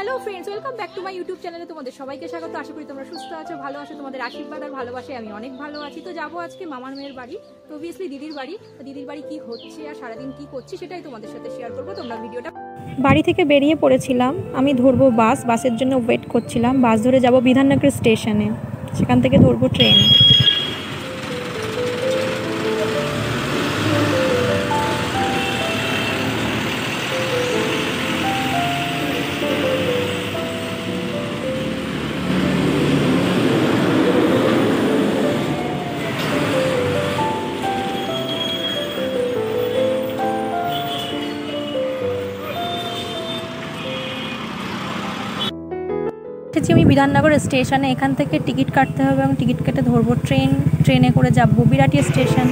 Hello friends, welcome back to my YouTube চ্যানেলে তোমাদের সবাইকে স্বাগত। আশা করি তোমরা সুস্থ আছো, ভালো আছো। তোমাদের আশীর্বাদ আর ভালোবাসায় আমি অনেক ভালো আছি। তো যাবো আজকে মামার মেয়ের বাড়ি, তো অবভিয়াসলি দিদির বাড়ি। দিদির বাড়ি কি হচ্ছে আর সারাদিন কি করছি সেটাই তোমাদের সাথে শেয়ার করবো। তোমরা ভিডিওটা বাড়ি থেকে বেরিয়ে পড়েছিলাম। আমি ধরবো বাস, বাসের জন্য ওয়েট করছিলাম। বাস ধরে যাব বিধাননগর স্টেশনে, সেখান থেকে ধরবো ট্রেন। এসেছি আমি বিধাননগর স্টেশনে। এখান থেকে টিকিট কাটতে হবে এবং টিকিট কেটে ধরবো ট্রেন। ট্রেনে করে যাব বিরাটিয়া স্টেশন।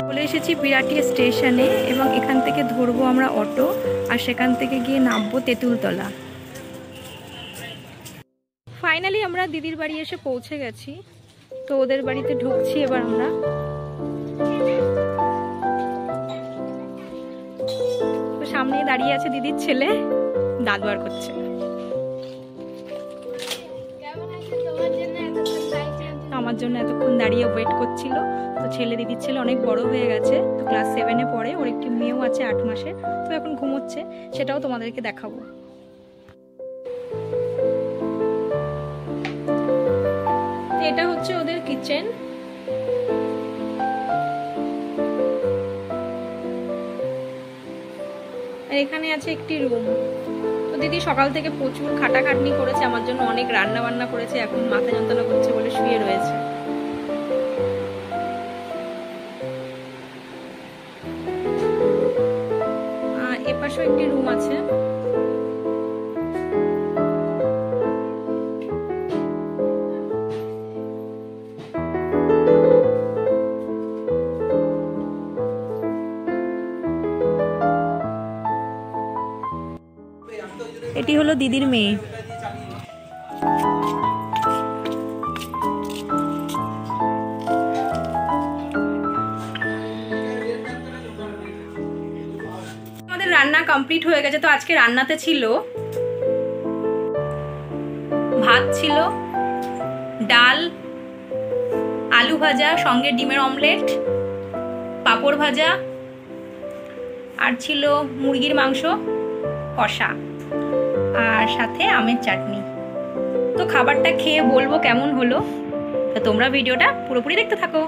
চলে এসেছি বিরাটিয়া স্টেশনে এবং এখান থেকে ধরবো আমরা অটো, আর সেখান থেকে গিয়ে নামবো তেঁতুলতলা। ফাইনালি আমরা দিদির বাড়ি এসে পৌঁছে গেছি। তো ওদের বাড়িতে ঢুকছি এবার আমরা। তো সামনেই দাঁড়িয়ে আছে দিদির ছেলে, দাঁত বার করছে। আমার জন্য এতক্ষণ দাঁড়িয়ে ওয়েট করছিল। তো দিদির ছেলে অনেক বড় হয়ে গেছে, তো ক্লাস 7-এ পড়ে। ওর একটি মেয়েও আছে 8 মাসের, তো এখন ঘুমোচ্ছে, সেটাও তোমাদেরকে দেখাবো। এটা হচ্ছে ওদের কিচেন। আর এখানে আছে একটি রুম। তো দিদি সকাল থেকে প্রচুর খাটাখাটনি করেছে, আমার জন্য অনেক রান্না বান্না করেছে। এখন মাথা যন্ত্রণা করছে বলে শুয়ে রয়েছে। এপাশেও একটি রুম আছে। এটি হলো দিদির মেয়ে। আমাদের রান্না কমপ্লিট হয়ে গেছে। তো আজকে রান্নাতে ছিল ভাত, ছিল ডাল, আলু ভাজা, সঙ্গে ডিমের অমলেট, পাঁপড় ভাজা, আর ছিল মুরগির মাংস কষা, আর সাথে আমের চাটনি। তো খাবারটা খেয়ে বলবো কেমন হলো। তো তোমরা ভিডিওটা পুরোপুরি দেখতে থাকো।